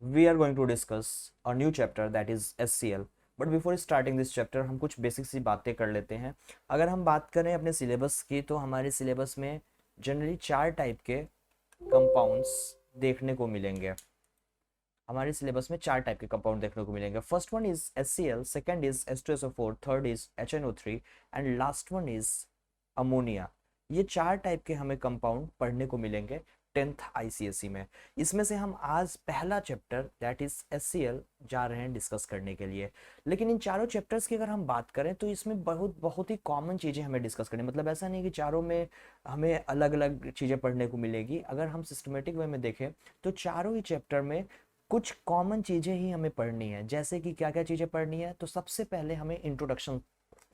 we are going to discuss a new chapter that is SCL. But before starting this chapter हम कुछ basic सी बातें कर लेते हैं। अगर हम बात करें अपने सिलेबस की तो हमारे सिलेबस में जनरली 4 टाइप के कंपाउंड्स देखने को मिलेंगे। हमारे सिलेबस में 4 टाइप के कंपाउंड देखने को मिलेंगे। First one is HCl, second is H2SO4, third is HNO3 and last one is ammonia. ये 4 टाइप के हमें कंपाउंड पढ़ने को मिलेंगे 10th ICSE में। इसमें से हम आज पहला चैप्टर दैट इज HCl जा रहे हैं डिस्कस करने के लिए। लेकिन इन चारों चैप्टर्स की अगर हम बात करें तो इसमें बहुत बहुत ही कॉमन चीज़ें हमें डिस्कस करनी, मतलब ऐसा नहीं कि चारों में हमें अलग अलग चीज़ें पढ़ने को मिलेगी। अगर हम सिस्टमेटिक वे में देखें तो चारों ही चैप्टर में कुछ कॉमन चीज़ें ही हमें पढ़नी है। जैसे कि क्या क्या चीज़ें पढ़नी है, तो सबसे पहले हमें इंट्रोडक्शन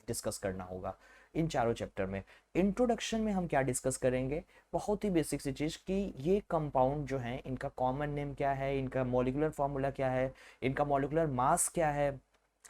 डिस्कस करना होगा इन चारों चैप्टर में। इंट्रोडक्शन में हम क्या डिस्कस करेंगे, बहुत ही बेसिक सी चीज़ कि ये कंपाउंड जो है इनका कॉमन नेम क्या है, इनका मॉलिक्यूलर फॉर्मूला क्या है, इनका मॉलिक्यूलर मास क्या है,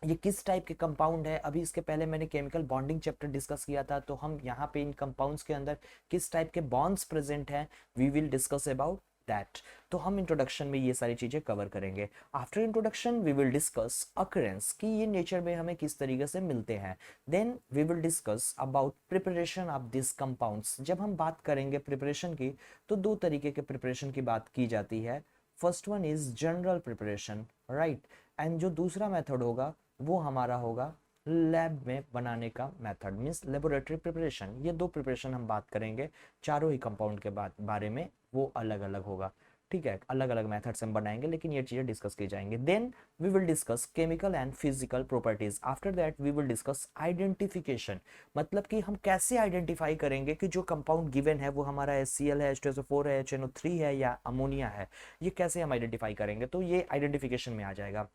ये किस टाइप के कंपाउंड है। अभी इसके पहले मैंने केमिकल बॉन्डिंग चैप्टर डिस्कस किया था, तो हम यहाँ पे इन कंपाउंड्स के अंदर किस टाइप के बॉन्ड्स प्रेजेंट हैं, we will discuss about that. तो हम इंट्रोडक्शन में ये सारी चीजें कवर करेंगे। After introduction we will discuss occurrence कि ये नेचर में हमें किस तरीके से मिलते हैं। Then we will discuss about preparation of this compounds. जब हम बात करेंगे प्रिपरेशन की तो 2 तरीके के प्रिपरेशन की बात की जाती है। First one is general preparation, right, and जो दूसरा मेथड होगा वो हमारा होगा लैब में बनाने का मेथड, मीन्स लेबोरेटरी प्रिपरेशन। ये 2 प्रिपरेशन हम बात करेंगे चारों ही कंपाउंड के बारे में, वो अलग अलग होगा। ठीक है, अलग अलग मेथड से हम बनाएंगे, लेकिन ये चीज़ें डिस्कस की जाएंगे। Then we will discuss chemical and physical properties. After that we will discuss identification, मतलब कि हम कैसे आइडेंटिफाई करेंगे कि जो कंपाउंड गिवन है वो हमारा HCl है, H2SO4 है, HNO3 है या अमोनिया है। ये कैसे हम आइडेंटिफाई करेंगे, तो ये आइडेंटिफिकेशन में आ जाएगा।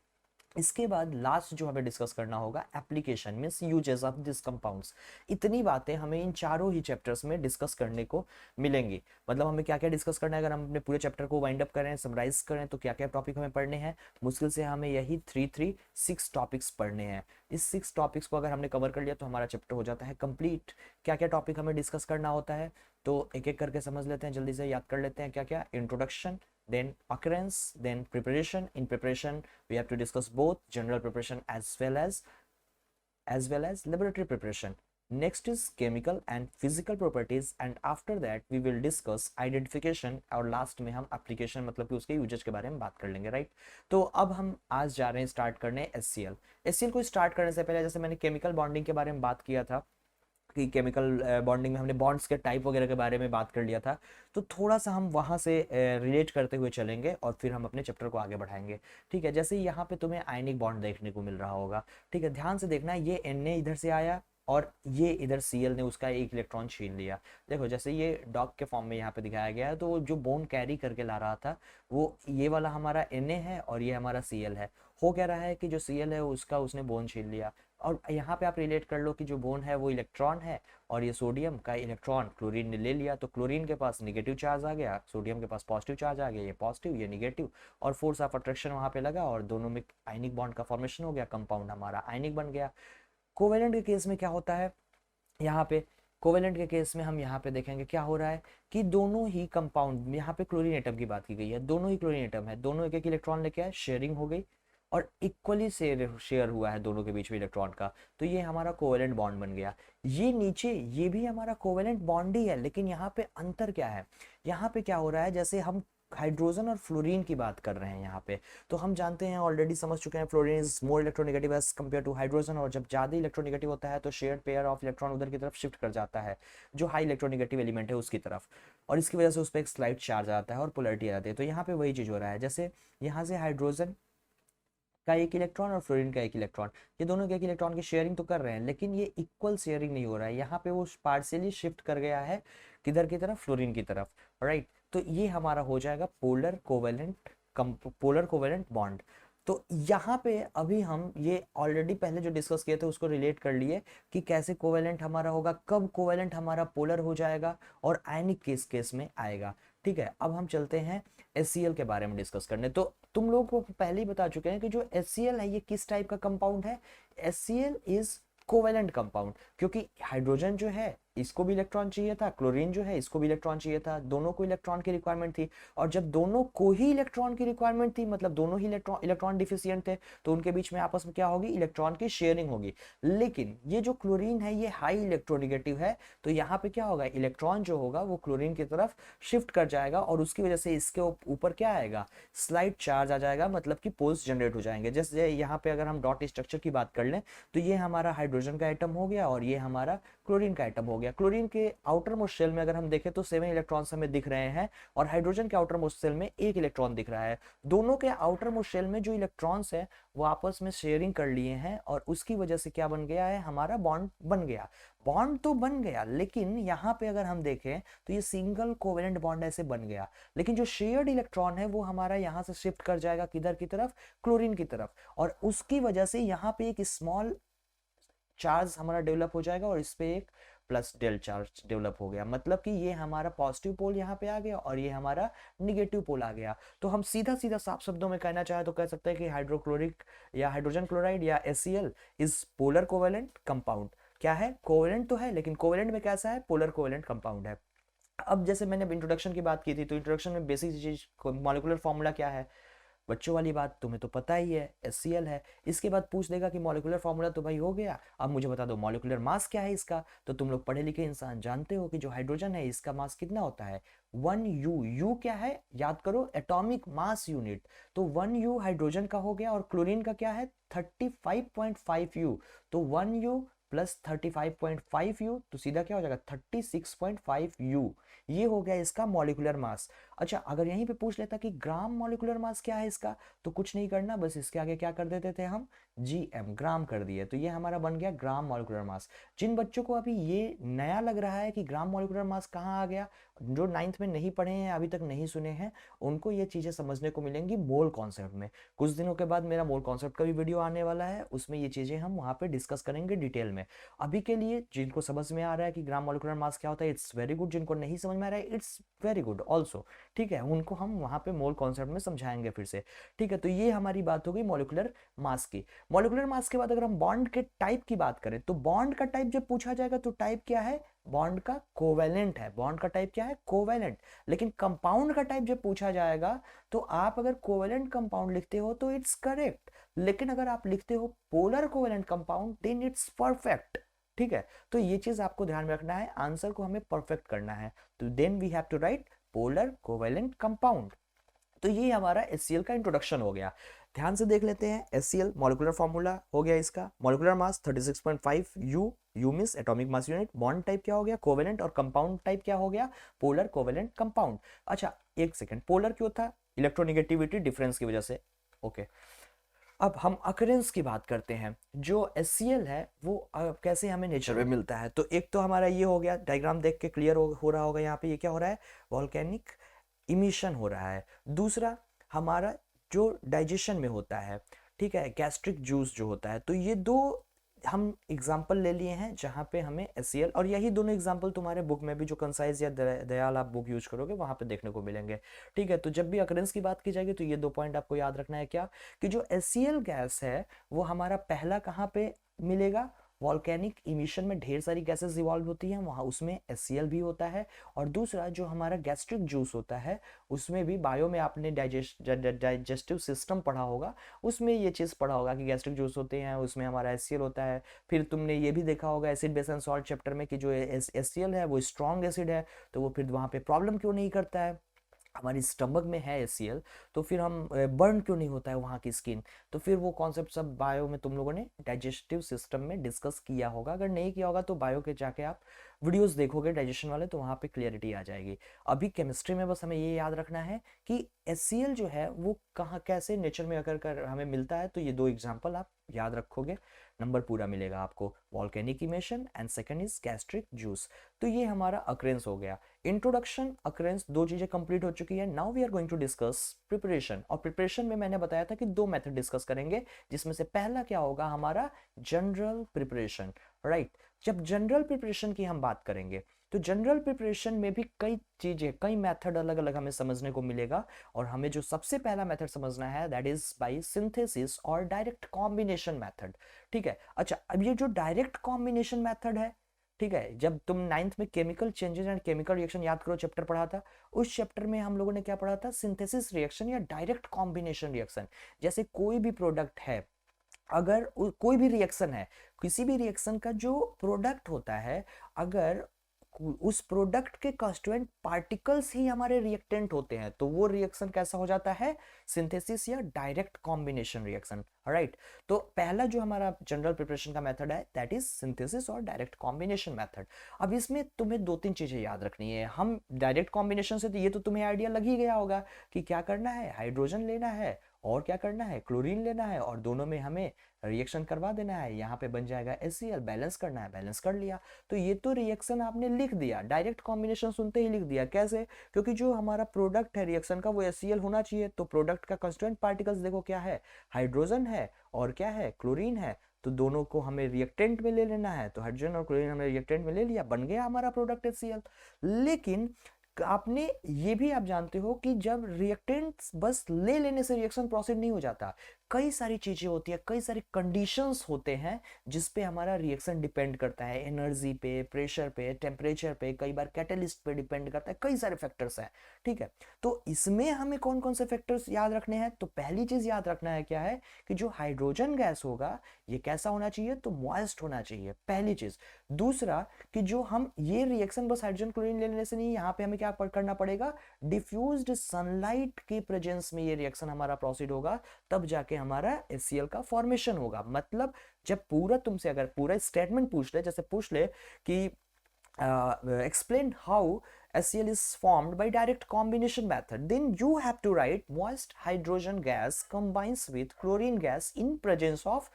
इसके बाद लास्ट जो हमें डिस्कस करना होगा application, means uses of this compounds. इतनी बातें हमें इन चारों ही चैप्टर्स में डिस्कस करने को मिलेंगी। मतलब हमें क्या क्या डिस्कस करना है, अगर हम अपने पूरे चैप्टर को वाइंड अप करें, समराइज करें, तो क्या क्या टॉपिक हमें पढ़ने हैं। मुश्किल से हमें यही 6 टॉपिक्स पढ़ने हैं। इस 6 टॉपिक्स को अगर हमने कवर कर लिया तो हमारा चैप्टर हो जाता है कंप्लीट। क्या क्या टॉपिक हमें डिस्कस करना होता है, तो एक एक करके समझ लेते हैं, जल्दी से याद कर लेते हैं। क्या क्या, introduction, then occurrence, then preparation. In preparation we have to discuss both general preparation as well as laboratory preparation. Next is chemical and physical properties, and after that we will discuss identification, और last में हम application मतलब कि उसके uses के बारे में बात कर लेंगे, राइट। तो अब हम आज जा रहे हैं स्टार्ट करने HCl को स्टार्ट करने से पहले, जैसे मैंने केमिकल बॉन्डिंग के बारे में बात किया था कि केमिकल बॉन्डिंग में हमने बॉन्ड्स के टाइप वगैरह के बारे में बात कर लिया था, तो थोड़ा सा हम वहाँ से रिलेट करते हुए चलेंगे और फिर हम अपने चैप्टर को आगे बढ़ाएंगे। ठीक है, जैसे यहाँ पे तुम्हें आयनिक बॉन्ड देखने को मिल रहा होगा। ठीक है, ध्यान से देखना, ये Na इधर से आया और ये इधर Cl ने उसका एक इलेक्ट्रॉन छीन लिया। देखो जैसे ये डॉग के फॉर्म में यहाँ पे दिखाया गया है, तो जो बॉन्ड कैरी करके ला रहा था वो ये वाला हमारा Na है और ये हमारा Cl है। हो क्या रहा है कि जो Cl है उसका उसने बॉन्ड छीन लिया, और यहाँ पे आप रिलेट कर लो कि जो बोन है वो इलेक्ट्रॉन है और ये सोडियम का इलेक्ट्रॉन क्लोरीन ने ले लिया, तो क्लोरीन के पास निगेटिव चार्ज आ गया, सोडियम के पास पॉजिटिव चार्ज आ गया, ये पॉजिटिव ये निगेटिव, और फोर्स ऑफ अट्रैक्शन वहाँ पे लगा और दोनों में आयनिक बॉन्ड का फॉर्मेशन हो गया, कंपाउंड हमारा आयनिक बन गया। कोवेलेंट के केस में क्या होता है, यहाँ पे कोवेलेंट के केस में हम यहाँ पे देखेंगे क्या हो रहा है कि दोनों ही कंपाउंड, यहाँ पे क्लोरीन एटम की बात की गई है, दोनों ही क्लोरीन एटम है, दोनों एक एक इलेक्ट्रॉन लेके आए, शेयरिंग हो गई और इक्वली शेयर हुआ है दोनों के बीच में इलेक्ट्रॉन का, तो ये हमारा कोवेलेंट बॉन्ड बन गया। ये नीचे ये भी हमारा कोवेलेंट बॉन्ड ही है, लेकिन यहाँ पे अंतर क्या है, यहाँ पे क्या हो रहा है, जैसे हम हाइड्रोजन और फ्लोरीन की बात कर रहे हैं यहाँ पे, तो हम जानते हैं ऑलरेडी समझ चुके हैं fluorine is more electronegative as compare to hydrogen, और जब ज़्यादा इलेक्ट्रोनेगेटिव होता है तो शेयर्ड पेयर ऑफ इलेक्ट्रॉन उधर की तरफ शिफ्ट कर जाता है, जो हाई इलेक्ट्रोनेगेटिव एलिमेंट है उसकी तरफ, और इसकी वजह से उस पर एक स्लाइड चार्ज आता है और पोलरिटी आ जाती है। तो यहाँ पे वही चीज़ हो रहा है, जैसे यहाँ से हाइड्रोजन का एक इलेक्ट्रॉन और फ्लोरीन का एक इलेक्ट्रॉन, ये दोनों के एक इलेक्ट्रॉन की शेयरिंग तो कर रहे हैं, लेकिन ये इक्वल शेयरिंग नहीं हो रहा है, यहाँ पे वो पार्शियली शिफ्ट कर गया है किधर की तरफ, फ्लोरीन की तरफ, राइट। तो ये हमारा हो जाएगा पोलर कोवेलेंट बॉन्ड। तो यहाँ पे अभी हम ये ऑलरेडी पहले जो डिस्कस किए थे उसको रिलेट कर लिए कि कैसे कोवेलेंट हमारा होगा, कब कोवेलेंट हमारा पोलर हो जाएगा और आयनिक केस में आएगा। ठीक है, अब हम चलते हैं HCl के बारे में डिस्कस करने। तो तुम लोग को पहले ही बता चुके हैं कि जो HCl है ये किस टाइप का कंपाउंड है। HCl इज कोवेलेंट कंपाउंड, क्योंकि हाइड्रोजन जो है इसको भी इलेक्ट्रॉन चाहिए था, क्लोरीन जो है इसको भी इलेक्ट्रॉन चाहिए था, दोनों को इलेक्ट्रॉन की रिक्वायरमेंट थी। और जब दोनों को ही इलेक्ट्रॉन की रिक्वायरमेंट थी, मतलब दोनों ही इलेक्ट्रॉन डिफिशियंट थे, तो उनके बीच में आपस में क्या होगी, इलेक्ट्रॉन की शेयरिंग होगी। लेकिन ये जो क्लोरीन है ये हाई इलेक्ट्रोनेगेटिव है, तो यहाँ पे क्या होगा, इलेक्ट्रॉन जो होगा वो क्लोरीन की तरफ शिफ्ट कर जाएगा, और उसकी वजह से इसके ऊपर क्या आएगा, स्लाइड चार्ज आ जाएगा, मतलब कि पोल्स जनरेट हो जाएंगे। जैसे यहाँ पे अगर हम डॉट स्ट्रक्चर की बात कर लें, तो ये हमारा हाइड्रोजन का एटम हो गया और ये हमारा क्लोरीन का एटम हो गया। क्लोरीन के आउटर मोस्ट शेल में अगर हम देखें तो 7 इलेक्ट्रॉन्स हमें दिख रहे हैं, और हाइड्रोजन के आउटर मोस्ट शेल में 1 इलेक्ट्रॉन दिख रहा है। दोनों के आउटर मोस्ट शेल में जो इलेक्ट्रॉन्स है वो आपस में शेयरिंग कर लिए हैं, और उसकी वजह से क्या बन गया है, हमारा बॉन्ड बन गया। बॉन्ड तो बन गया, लेकिन यहाँ पे अगर हम देखें तो ये सिंगल कोवेलेंट बॉन्ड ऐसे बन गया, लेकिन जो शेयर्ड इलेक्ट्रॉन है वो हमारा यहाँ से शिफ्ट कर जाएगा किधर की तरफ, क्लोरीन की तरफ, और उसकी वजह से यहाँ पे एक स्मॉल चार्ज हमारा डेवलप हो जाएगा, और इस पे एक प्लस डेल चार्ज डेवलप हो गया। मतलब कि ये हमारा पॉजिटिव पोल यहाँ पे आ गया और ये हमारा निगेटिव पोल आ गया। तो हम सीधा सीधा साफ शब्दों में कहना चाहे तो कह सकते हैं कि हाइड्रोक्लोरिक या हाइड्रोजन क्लोराइड या HCl is polar covalent compound. क्या है, कोवेलेंट तो है, लेकिन कोवेलेंट में कैसा है, पोलर कोवेलेंट कंपाउंड है। अब जैसे मैंने इंट्रोडक्शन की बात की थी, तो इंट्रोडक्शन में बेसिक चीज मॉलिक्यूलर फॉर्मूला क्या है, बच्चों वाली बात तुम्हें तो पता ही है, HCl है। इसके बाद पूछ देगा कि मॉलिक्यूलर फार्मूला तो भाई हो गया, अब मुझे बता दो मॉलिक्यूलर मास क्या है इसका। तो तुम लोग पढ़े लिखे इंसान जानते हो कि जो हाइड्रोजन है इसका मास कितना होता है, 1U। यू क्या है, याद करो, एटॉमिक मास यूनिट। तो 1U हाइड्रोजन का हो गया, और क्लोरीन का क्या है, 35.5U। तो 1U प्लस 35.5U, तो सीधा क्या हो जाएगा, 36.5U। ये हो गया इसका मॉलिक्यूलर मास। अच्छा, अगर यहीं पे पूछ लेता कि ग्राम मॉलिक्यूलर मास क्या है इसका, तो कुछ नहीं करना, बस इसके आगे क्या कर देते थे हम, GM, ग्राम कर दिए, तो ये हमारा बन गया ग्राम मॉलिक्यूलर मास। जिन बच्चों को अभी ये नया लग रहा है कि ग्राम मॉलिक्यूलर मास कहाँ आ गया, जो 9th में नहीं पढ़े हैं, अभी तक नहीं सुने हैं, उनको ये चीजें समझने को मिलेंगी मोल कॉन्सेप्ट में। कुछ दिनों के बाद मेरा मोल कॉन्सेप्ट का भी वीडियो आने वाला है, उसमें ये चीजें हम वहाँ पे डिस्कस करेंगे डिटेल में। अभी के लिए जिनको समझ में आ रहा है कि ग्राम मॉलिक्यूलर मास क्या होता है, इट्स वेरी गुड। जिनको नहीं समझ में आ रहा है, इट्स वेरी गुड ऑल्सो। ठीक है, उनको हम वहां पे मोल कॉन्सेप्ट में समझाएंगे फिर से। ठीक है, तो ये हमारी बात हो गई मॉलिक्यूलर मास की। मॉलिक्यूलर मास के बाद अगर हम बॉन्ड के टाइप की बात करें, तो बॉन्ड का टाइप जब पूछा जाएगा तो टाइप क्या है, बॉन्ड का कोवेलेंट है। बॉन्ड का टाइप क्या है, कोवेलेंट। लेकिन कंपाउंड का टाइप जब पूछा जाएगा, तो आप अगर कोवेलेंट कंपाउंड लिखते हो तो इट्स करेक्ट, लेकिन अगर आप लिखते हो polar covalent compound then it's perfect. ठीक है, तो ये चीज आपको ध्यान में रखना है, आंसर को हमें परफेक्ट करना है। तो then we have to write polar covalent compound. तो ये हमारा HCl का इंट्रोडक्शन हो गया। ध्यान से देख लेते हैं, HCl मॉलिक्यूलर फॉर्मूला हो गया इसका, molecular mass 36.5U, you means atomic mass unit, bond type क्या हो गया, कोवेलेंट, और कंपाउंड टाइप क्या हो गया, पोलर कोवेलेंट कंपाउंड। अच्छा एक सेकंड, पोलर क्यों था, इलेक्ट्रोनेगेटिविटी डिफरेंस की वजह से। ओके, अब हम अकरेंस की बात करते हैं। जो HCl है वो कैसे हमें नेचर में मिलता है, तो एक तो हमारा ये हो गया, डायग्राम देख के क्लियर हो रहा होगा यहाँ पे, ये क्या हो रहा है, वॉल्केनिक इमिशन हो रहा है। दूसरा हमारा जो डाइजेशन में होता है, ठीक है, गैस्ट्रिक जूस जो होता है, तो ये दो हम एग्जाम्पल ले लिए हैं जहाँ पे हमें HCl, और यही दोनों एग्जाम्पल तुम्हारे बुक में भी जो कंसाइज या दयाल आप बुक यूज करोगे वहां पे देखने को मिलेंगे। ठीक है, तो जब भी अकरेंस की बात की जाएगी तो ये 2 पॉइंट आपको याद रखना है, क्या कि जो HCl गैस है वो हमारा पहला कहाँ पे मिलेगा, वॉल्केनिक इमिशन में ढेर सारी गैसेस इवॉल्व होती हैं, वहाँ उसमें HCl भी होता है। और दूसरा जो हमारा गैस्ट्रिक जूस होता है, उसमें भी बायो में आपने डाइजेस्टिव सिस्टम पढ़ा होगा, उसमें ये चीज़ पढ़ा होगा कि गैस्ट्रिक जूस होते हैं, उसमें हमारा HCl होता है। फिर तुमने ये भी देखा होगा acid base and salt chapter में कि जो HCl है वो स्ट्रॉन्ग एसिड है, तो वो फिर वहाँ पे प्रॉब्लम क्यों नहीं करता है, हमारी स्टमक में है HCl, तो फिर हम बर्न क्यों नहीं होता है वहाँ की स्किन। तो फिर वो कॉन्सेप्ट सब बायो में तुम लोगों ने डाइजेस्टिव सिस्टम में डिस्कस किया होगा, अगर नहीं किया होगा तो बायो के जाके आप वीडियोस देखोगे डाइजेशन वाले, तो वहाँ पे क्लियरिटी आ जाएगी। अभी केमिस्ट्री में बस हमें ये याद रखना है कि HCl जो है वो कहाँ कैसे नेचर में अगर कर हमें मिलता है, तो ये 2 एग्जाम्पल आप याद रखोगे, नंबर पूरा मिलेगा आपको, volcanic emission and second is gastric juice. तो ये हमारा अकरेंस हो गया, इंट्रोडक्शन अकरेंस, 2 चीजें कंप्लीट हो चुकी है। Now we are going to discuss preparation, और प्रिपरेशन में मैंने बताया था कि 2 मेथड डिस्कस करेंगे, जिसमें से पहला क्या होगा, हमारा जनरल प्रिपरेशन, राइट। जब जनरल प्रिपरेशन की हम बात करेंगे, तो जनरल प्रिपरेशन में भी कई चीजें, कई मेथड अलग अलग हमें समझने को मिलेगा, और हमें जो सबसे पहला मेथड समझना है दैट इज बाय सिंथेसिस और डायरेक्ट कॉम्बिनेशन मेथड। ठीक है, अच्छा अब ये जो डायरेक्ट कॉम्बिनेशन मेथड है, ठीक है, जब तुम नाइन्थ में chemical changes and chemical reaction याद करो चैप्टर पढ़ा था, उस चैप्टर में हम लोगों ने क्या पढ़ा था, सिंथेसिस रिएक्शन या डायरेक्ट कॉम्बिनेशन रिएक्शन। जैसे कोई भी प्रोडक्ट है, अगर कोई भी रिएक्शन है, किसी भी रिएक्शन का जो प्रोडक्ट होता है, अगर उस प्रोडक्ट के कॉन्स्टिट्यूएंट पार्टिकल्स ही हमारे रिएक्टेंट होते हैं, तो वो रिएक्शन कैसा हो जाता है, सिंथेसिस या डायरेक्ट कॉम्बिनेशन रिएक्शन। राइट, तो पहला जो हमारा जनरल प्रिपरेशन का मेथड है दैट इज सिंथेसिस और डायरेक्ट कॉम्बिनेशन मेथड। अब इसमें तुम्हें दो तीन चीजें याद रखनी है। हम डायरेक्ट कॉम्बिनेशन से तो ये तो तुम्हें आइडिया लग ही गया होगा कि क्या करना है, हाइड्रोजन लेना है और क्या करना है, क्लोरीन लेना है, और दोनों में हमें रिएक्शन करवा देना है, यहाँ पे बन जाएगा HCl, बैलेंस करना है, बैलेंस कर लिया। तो ये तो रिएक्शन आपने लिख दिया, डायरेक्ट कॉम्बिनेशन सुनते ही लिख दिया। कैसे? क्योंकि जो हमारा प्रोडक्ट है रिएक्शन का वो HCl होना चाहिए, तो प्रोडक्ट का कंस्टिट्यूएंट पार्टिकल्स देखो क्या है, हाइड्रोजन है और क्या है, क्लोरीन है। तो दोनों को हमें रिएक्टेंट में ले लेना है, तो हाइड्रोजन और क्लोरीन हमने रिएक्टेंट में ले लिया, बन गया हमारा प्रोडक्ट HCl। लेकिन आपने ये भी आप जानते हो कि जब रिएक्टेंट्स बस ले लेने से रिएक्शन प्रोसीड नहीं हो जाता, कई सारी चीजें होती है, कई सारे कंडीशंस होते हैं जिस पे हमारा रिएक्शन डिपेंड करता है, एनर्जी पे, प्रेशर पे, टेम्परेचर पे, कई बार कैटलिस्ट पे डिपेंड करता है, कई सारे फैक्टर्स हैं। ठीक है, तो इसमें हमें कौन कौन से फैक्टर्स याद रखने हैं? तो पहली चीज याद रखना है क्या है कि जो हाइड्रोजन गैस होगा ये कैसा होना चाहिए, तो मॉइस्ट होना चाहिए, पहली चीज। दूसरा कि जो हम ये रिएक्शन बस हाइड्रोजन क्लोरीन लेने से नहीं, यहाँ पे हमें क्या करना पड़ेगा, डिफ्यूज्ड सनलाइट के प्रेजेंस में ये रिएक्शन हमारा प्रोसीड होगा, तब जाके हमारा HCl का फॉर्मेशन होगा। मतलब जब पूरा तुमसे अगर पूरा स्टेटमेंट पूछ ले, जैसे पूछ ले कि explain how HCl is formed by direct combination method, then you have to write moist hydrogen gas combines with chlorine gas in presence of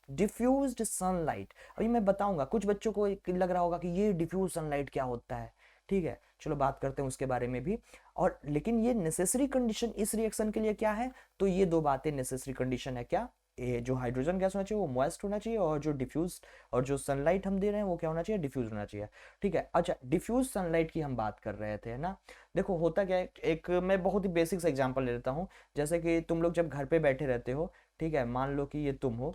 diffused sunlight. अभी मैं बताऊंगा, कुछ बच्चों को लग रहा होगा कि ये डिफ्यूज सनलाइट क्या होता है। ठीक है, चलो बात करते हैं उसके बारे में भी। और लेकिन ये नेसेसरी कंडीशन इस रिएक्शन के लिए क्या है, तो ये दो बातें नेसेसरी कंडीशन है क्या, ये जो हाइड्रोजन गैस होना चाहिए वो मॉइस्ट होना चाहिए, और जो डिफ्यूज और जो सनलाइट हम दे रहे हैं वो क्या होना चाहिए, डिफ्यूज होना चाहिए। ठीक है, अच्छा डिफ्यूज सनलाइट की हम बात कर रहे थे ना। देखो होता क्या है, एक मैं बहुत ही बेसिक एग्जांपल ले लेता हूँ। जैसे कि तुम लोग जब घर पे बैठे रहते हो, ठीक है, मान लो कि ये तुम हो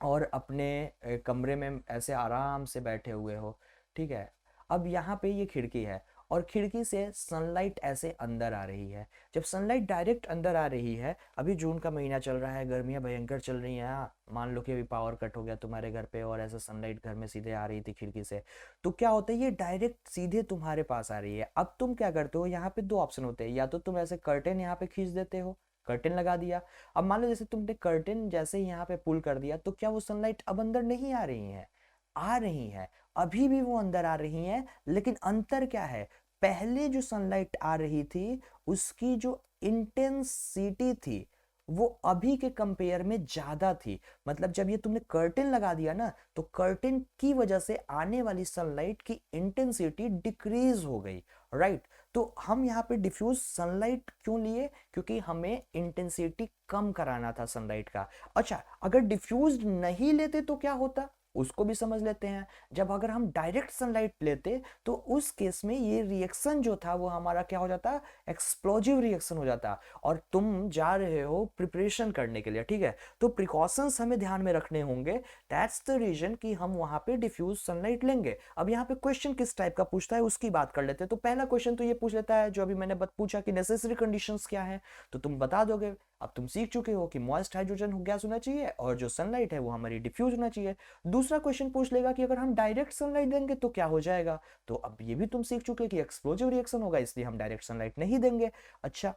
और अपने कमरे में ऐसे आराम से बैठे हुए हो। ठीक है, अब यहाँ पे ये खिड़की है और खिड़की से सनलाइट ऐसे अंदर आ रही है। जब सनलाइट डायरेक्ट अंदर आ रही है, अभी जून का महीना चल रहा है, गर्मियाँ भयंकर चल रही हैं, मान लो कि अभी पावर कट हो गया तुम्हारे घर पे और ऐसे सनलाइट घर में सीधे आ रही थी खिड़की से, तो क्या होता है, ये डायरेक्ट सीधे तुम्हारे पास आ रही है। अब तुम क्या करते हो, यहाँ पे दो ऑप्शन होते हैं, या तो तुम ऐसे कर्टेन यहाँ पे खींच देते हो, कर्टेन लगा दिया। अब मान लो जैसे तुमने कर्टेन जैसे ही यहाँ पे पुल कर दिया, तो क्या वो सनलाइट अब अंदर नहीं आ रही है, आ रही है, अभी भी वो अंदर आ रही है। लेकिन अंतर क्या है, पहले जो सनलाइट आ रही थी उसकी जो इंटेंसिटी थी वो अभी के कंपेयर में ज्यादा थी। मतलब जब ये तुमने कर्टेन लगा दिया ना, तो कर्टेन की वजह से आने वाली सनलाइट की इंटेंसिटी डिक्रीज हो गई। राइट, तो हम यहाँ पे डिफ्यूज सनलाइट क्यों लिए, क्योंकि हमें इंटेंसिटी कम कराना था सनलाइट का। अच्छा, अगर डिफ्यूज नहीं लेते तो क्या होता, उसको भी समझ लेते हैं। जब अगर हम डायरेक्ट सनलाइट लेते तो उस केस में ये रिएक्शन जो था वो हमारा क्या हो जाता, एक्सप्लोजिव रिएक्शन हो जाता। और तुम जा रहे हो प्रिपरेशन करने के लिए, ठीक है, तो प्रिकॉशंस हमें ध्यान में रखने होंगे। दैट्स द रीजन कि हम वहां पे डिफ्यूज सनलाइट लेंगे। अब यहाँ पे क्वेश्चन किस टाइप का पूछता है उसकी बात कर लेते हैं। तो पहला क्वेश्चन तो ये पूछ लेता है जो अभी मैंने पूछा कि नेसेसरी कंडीशंस क्या है, तो तुम बता दोगे। अब तुम सीख चुके हो कि मॉइस्ट हाइड्रोजन गैस होना चाहिए और जो सनलाइट है वो हमारी डिफ्यूज होना चाहिए। दूसरा क्वेश्चन पूछ लेगा कि अगर हम डायरेक्ट सनलाइट देंगे तो क्या हो जाएगा, तो अब ये भी तुम सीख चुके कि एक्सप्लोजिव रिएक्शन होगा, इसलिए हम डायरेक्ट सनलाइट नहीं देंगे। अच्छा,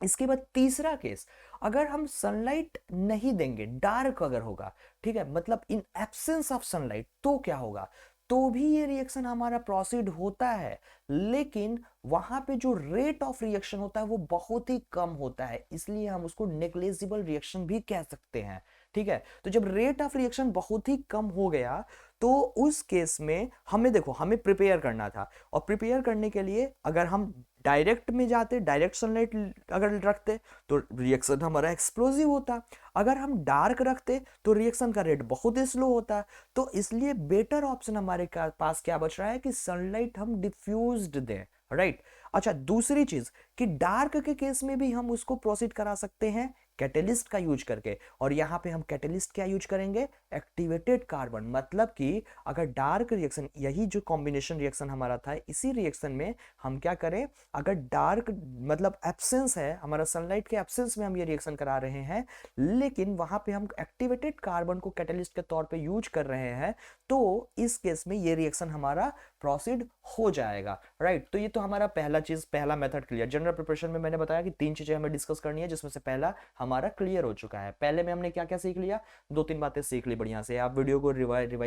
इसके बाद तीसरा केस, अगर हम सनलाइट नहीं देंगे, डार्क अगर होगा, ठीक है, मतलब इन एब्सेंस ऑफ सनलाइट, तो क्या होगा, तो भी ये रिएक्शन हमारा प्रोसीड होता है, लेकिन वहां पे जो रेट ऑफ रिएक्शन होता है वो बहुत ही कम होता है, इसलिए हम उसको नेग्लिजिबल रिएक्शन भी कह सकते हैं। ठीक है, तो जब रेट ऑफ रिएक्शन बहुत ही कम हो गया तो उस केस में हमें देखो, हमें प्रिपेयर करना था, और प्रिपेयर करने के लिए अगर हम डायरेक्ट में जाते, डायरेक्ट सनलाइट अगर रखते तो रिएक्शन हमारा एक्सप्लोजिव होता, अगर हम डार्क रखते तो रिएक्शन का रेट बहुत ही स्लो होता। तो इसलिए बेटर ऑप्शन हमारे पास क्या बच रहा है कि सनलाइट हम डिफ्यूज्ड दें। राइट, अच्छा दूसरी चीज कि डार्क के केस में भी हम उसको प्रोसीड करा सकते हैं कैटेलिस्ट का यूज करके, और यहां पे हम कैटेलिस्ट क्या यूज करेंगे, एक्टिवेटेड कार्बन, मतलब कि अगर डार्क रिएक्शन, यही जो कॉम्बिनेशन रिएक्शन हमारा था, इसी रिएक्शन में हम क्या करें, अगर डार्क मतलब एब्सेंस है, हमारा सनलाइट के एब्सेंस में हम ये रिएक्शन करा रहे हैं, लेकिन वहां पे हम एक्टिवेटेड कार्बन को कैटलिस्ट के तौर पे यूज कर रहे हैं, तो इस केस में ये रिएक्शन हमारा प्रोसीड हो जाएगा, राइट। तो ये तो हमारा पहला चीज, पहला मेथड क्लियर। जनरल प्रिपरेशन में मैंने बताया कि 3 चीजें हमें डिस्कस करनी है, जिसमें से पहला हमारा क्लियर हो चुका है। पहले में हमने क्या क्या सीख लिया, 2-3 बातें सीख ली बढ़िया से। आप वीडियो को रिवाइंड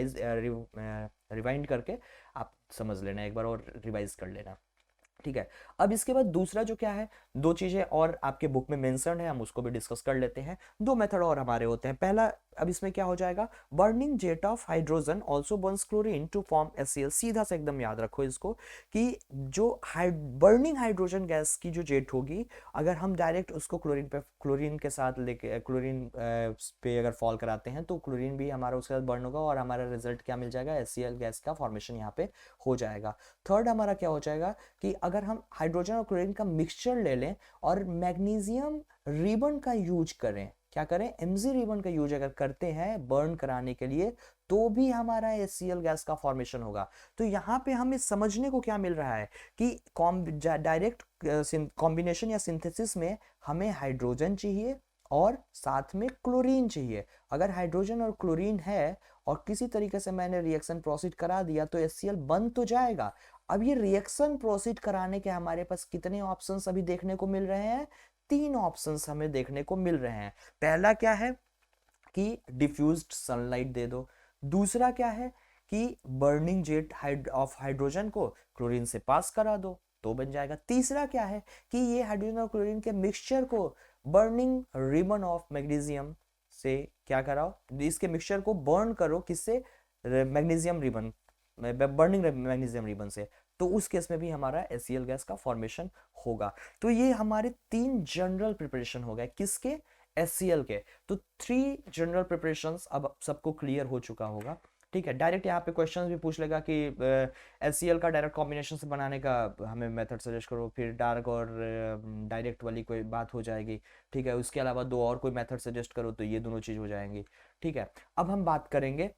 करके आप समझ लेना एक बार और रिवाइज कर लेना, ठीक है। अब इसके बाद दूसरा जो क्या है, 2 चीजें और आपके बुक में मेंशन है, हम उसको भी डिस्कस कर लेते हैं। 2 मेथड और हमारे होते हैं। पहला, अब इसमें क्या हो जाएगा, burning jet of hydrogen also burns chlorine to form HCl। सीधा से एकदम याद रखो इसको कि जो बर्निंग हाइड्रोजन गैस की जो जेट होगी, अगर हम डायरेक्ट उसको क्लोरीन के साथ लेके क्लोरीन पे अगर फॉल कराते हैं, तो क्लोरीन भी हमारा उसके साथ बर्न होगा और हमारा रिजल्ट क्या मिल जाएगा, HCl गैस का फॉर्मेशन यहाँ पे हो जाएगा। थर्ड हमारा क्या हो जाएगा कि अगर हम हाइड्रोजन और क्लोरीन का मिक्सचर ले लें और मैग्नीशियम रिबन का यूज करें, क्या करें, Mg रिबन का यूज अगर करते हैं बर्न कराने के लिए, तो भी हमारा HCl गैस का फॉर्मेशन होगा। तो यहाँ पे हमें समझने को क्या मिल रहा है कि डायरेक्ट कॉम्बिनेशन या सिंथेसिस में हमें हाइड्रोजन चाहिए और साथ में क्लोरीन चाहिए। अगर हाइड्रोजन और क्लोरीन है और किसी तरीके से मैंने रिएक्शन प्रोसीड करा दिया, तो HCl बन तो जाएगा। अब ये रिएक्शन प्रोसीड कराने के हमारे पास कितने ऑप्शंस अभी देखने को मिल रहे हैं, 3 ऑप्शंस हमें देखने को मिल रहे हैं। पहला क्या है कि डिफ्यूज्ड सनलाइट दे दो। दूसरा क्या है कि बर्निंग जेट ऑफ हाइड्रोजन को क्लोरीन से पास करा दो, तो बन जाएगा। तीसरा क्या है कि ये हाइड्रोजन और क्लोरीन के मिक्सचर को बर्निंग रिबन ऑफ मैग्नीशियम से क्या कराओ, इसके मिक्सचर को बर्न करो, किससे, magnesium ribbon, burning magnesium ribbon से, तो उस केस में भी हमारा HCl गैस का फॉर्मेशन होगा। तो ये हमारे 3 जनरल प्रिपरेशन हो गए, किसके, HCl के। तो 3 जनरल प्रिपरेशंस अब सबको क्लियर हो चुका होगा, ठीक है। डायरेक्ट यहाँ पे क्वेश्चन भी पूछ लेगा कि HCl का डायरेक्ट कॉम्बिनेशन से बनाने का हमें मेथड सजेस्ट करो, फिर डार्क और डायरेक्ट वाली कोई बात हो जाएगी, ठीक है। उसके अलावा 2 और कोई मेथड सजेस्ट करो, तो ये दोनों चीज हो जाएंगी, ठीक है। अब हम बात करेंगे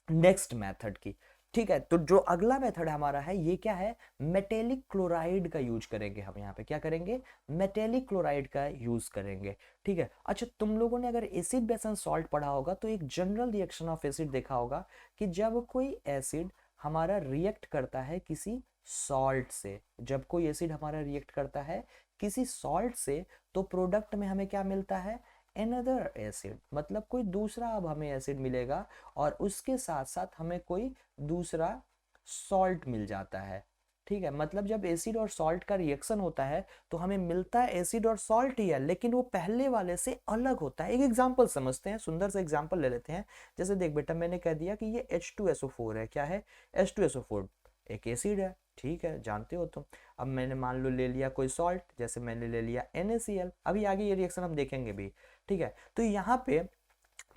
नेक्स्ट मेथड की, ठीक है। तो जो अगला मेथड हमारा है, ये क्या है, मेटेलिक क्लोराइड का यूज करेंगे हम। यहाँ पे क्या करेंगे, मेटेलिक क्लोराइड का यूज करेंगे, ठीक है। अच्छा, तुम लोगों ने अगर एसिड बेसन सॉल्ट पढ़ा होगा, तो एक जनरल रिएक्शन ऑफ एसिड देखा होगा कि जब कोई एसिड हमारा रिएक्ट करता है किसी सॉल्ट से, जब कोई एसिड हमारा रिएक्ट करता है किसी सॉल्ट से, तो प्रोडक्ट में हमें क्या मिलता है, एनदर एसिड, मतलब कोई दूसरा अब हमें एसिड मिलेगा और उसके साथ साथ हमें कोई दूसरा सॉल्ट मिल जाता है, ठीक है। मतलब जब एसिड और सॉल्ट का रिएक्शन होता है, तो हमें मिलता है एसिड और सॉल्ट ही है, लेकिन वो पहले वाले से अलग होता है। एक एग्जांपल समझते हैं, सुंदर सा एग्जांपल ले लेते हैं। जैसे देख बेटा, मैंने कह दिया कि ये H2SO4 है। क्या है, H2SO4 एक एसिड है, ठीक है, जानते हो तुम। अब मैंने मान लो ले लिया कोई सॉल्ट, जैसे मैंने ले लिया NaCl। अभी आगे ये रिएक्शन हम देखेंगे भी, ठीक है। तो यहाँ पे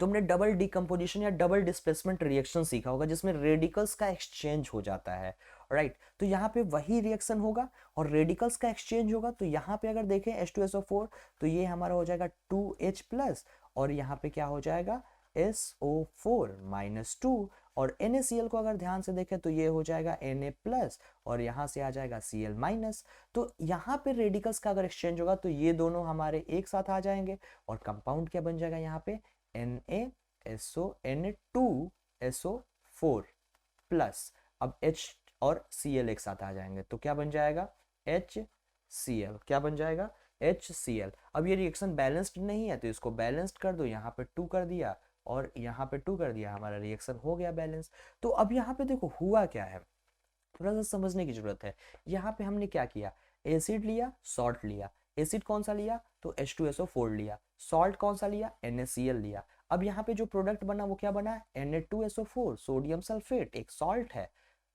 तुमने डबल डिकम्पोजिशन या डबल डिस्प्लेसमेंट रिएक्शन सीखा होगा, जिसमें रेडिकल्स का एक्सचेंज हो जाता है, राइट। तो यहाँ पे वही रिएक्शन होगा और रेडिकल्स का एक्सचेंज होगा। तो यहाँ पे अगर देखें H2SO4, तो ये हमारा हो जाएगा 2H+, और यहाँ पे क्या हो जाएगा, SO4-2, और NaCl को अगर ध्यान से देखें, तो ये हो जाएगा Na+, और यहाँ से आ जाएगा Cl-। तो यहाँ पे रेडिकल्स का अगर एक्सचेंज होगा, तो ये दोनों हमारे एक साथ आ जाएंगे, और कंपाउंड क्या बन जाएगा यहाँ पे, Na2SO4 प्लस। अब H और Cl एक साथ आ जाएंगे, तो क्या बन जाएगा, HCl। क्या बन जाएगा, HCl। अब ये रिएक्शन बैलेंस्ड नहीं है, तो इसको बैलेंस्ड कर दो, यहाँ पे 2 कर दिया और यहाँ पे 2 कर दिया, हमारा रिएक्शन हो गया बैलेंस। तो अब यहाँ पे देखो हुआ क्या है, थोड़ा सा समझने की जरूरत है। यहाँ पे हमने क्या किया, एसिड लिया, सॉल्ट लिया। एसिड कौन सा लिया, तो H2SO4 लिया। सॉल्ट कौन सा लिया, NaCl लिया। अब यहाँ पे जो प्रोडक्ट बना वो क्या बना, Na2SO4, सोडियम सल्फेट, एक सॉल्ट है।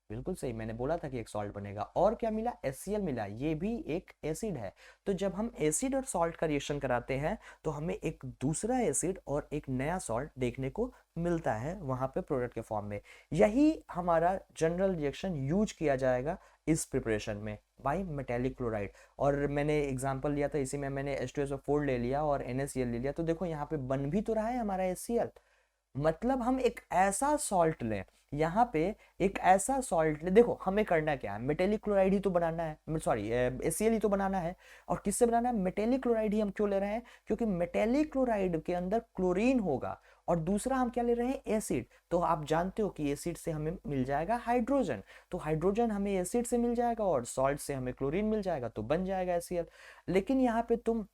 बिल्कुल सही, मैंने बोला था कि एक सॉल्ट बनेगा। और क्या मिला, HCl मिला, ये भी एक एसिड है। तो जब हम एसिड और सॉल्ट का रिएक्शन कराते हैं, तो हमें एक दूसरा एसिड और एक नया सॉल्ट देखने को मिलता है वहां पे प्रोडक्ट के फॉर्म में। यही हमारा जनरल रिएक्शन यूज किया जाएगा इस प्रिपरेशन में बाय मेटेलिक क्लोराइड। और मैंने एग्जांपल लिया था, इसी में मैंने H2SO4 ले लिया और NaCl ले लिया। तो देखो यहाँ पे बन भी तो रहा है हमारा HCl, मतलब हम एक ऐसा सॉल्ट लें, यहाँ पे एक ऐसा सॉल्ट ले, देखो हमें करना क्या है, मेटेलिक क्लोराइड ही तो बनाना है, सॉरी एसीएल ही तो बनाना है। और किससे बनाना है, मेटेलिक क्लोराइड ही हम क्यों ले रहे हैं, क्योंकि मेटेलिक क्लोराइड के अंदर क्लोरीन होगा, और दूसरा हम क्या ले रहे हैं, एसिड। तो आप जानते हो कि एसिड से हमें मिल जाएगा हाइड्रोजन, तो हाइड्रोजन हमें एसिड से मिल जाएगा और सॉल्ट से हमें क्लोरीन मिल जाएगा, तो बन जाएगा एसीएल। लेकिन यहाँ पे तुम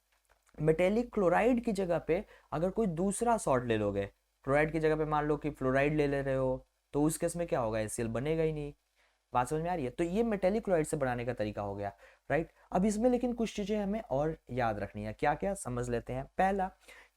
मेटेलिक क्लोराइड की जगह पे अगर कोई दूसरा सॉल्ट ले लोगे, क्लोराइड की जगह पे मान लो कि फ्लोराइड ले रहे हो, तो उस केस में क्या होगा, एसीएल बनेगा ही नहीं। बात समझ में आ रही है, तो ये मेटेलिक क्लोराइड से बनाने का तरीका हो गया, राइट। अब इसमें लेकिन कुछ चीजें हमें और याद रखनी है, क्या क्या समझ लेते हैं। पहला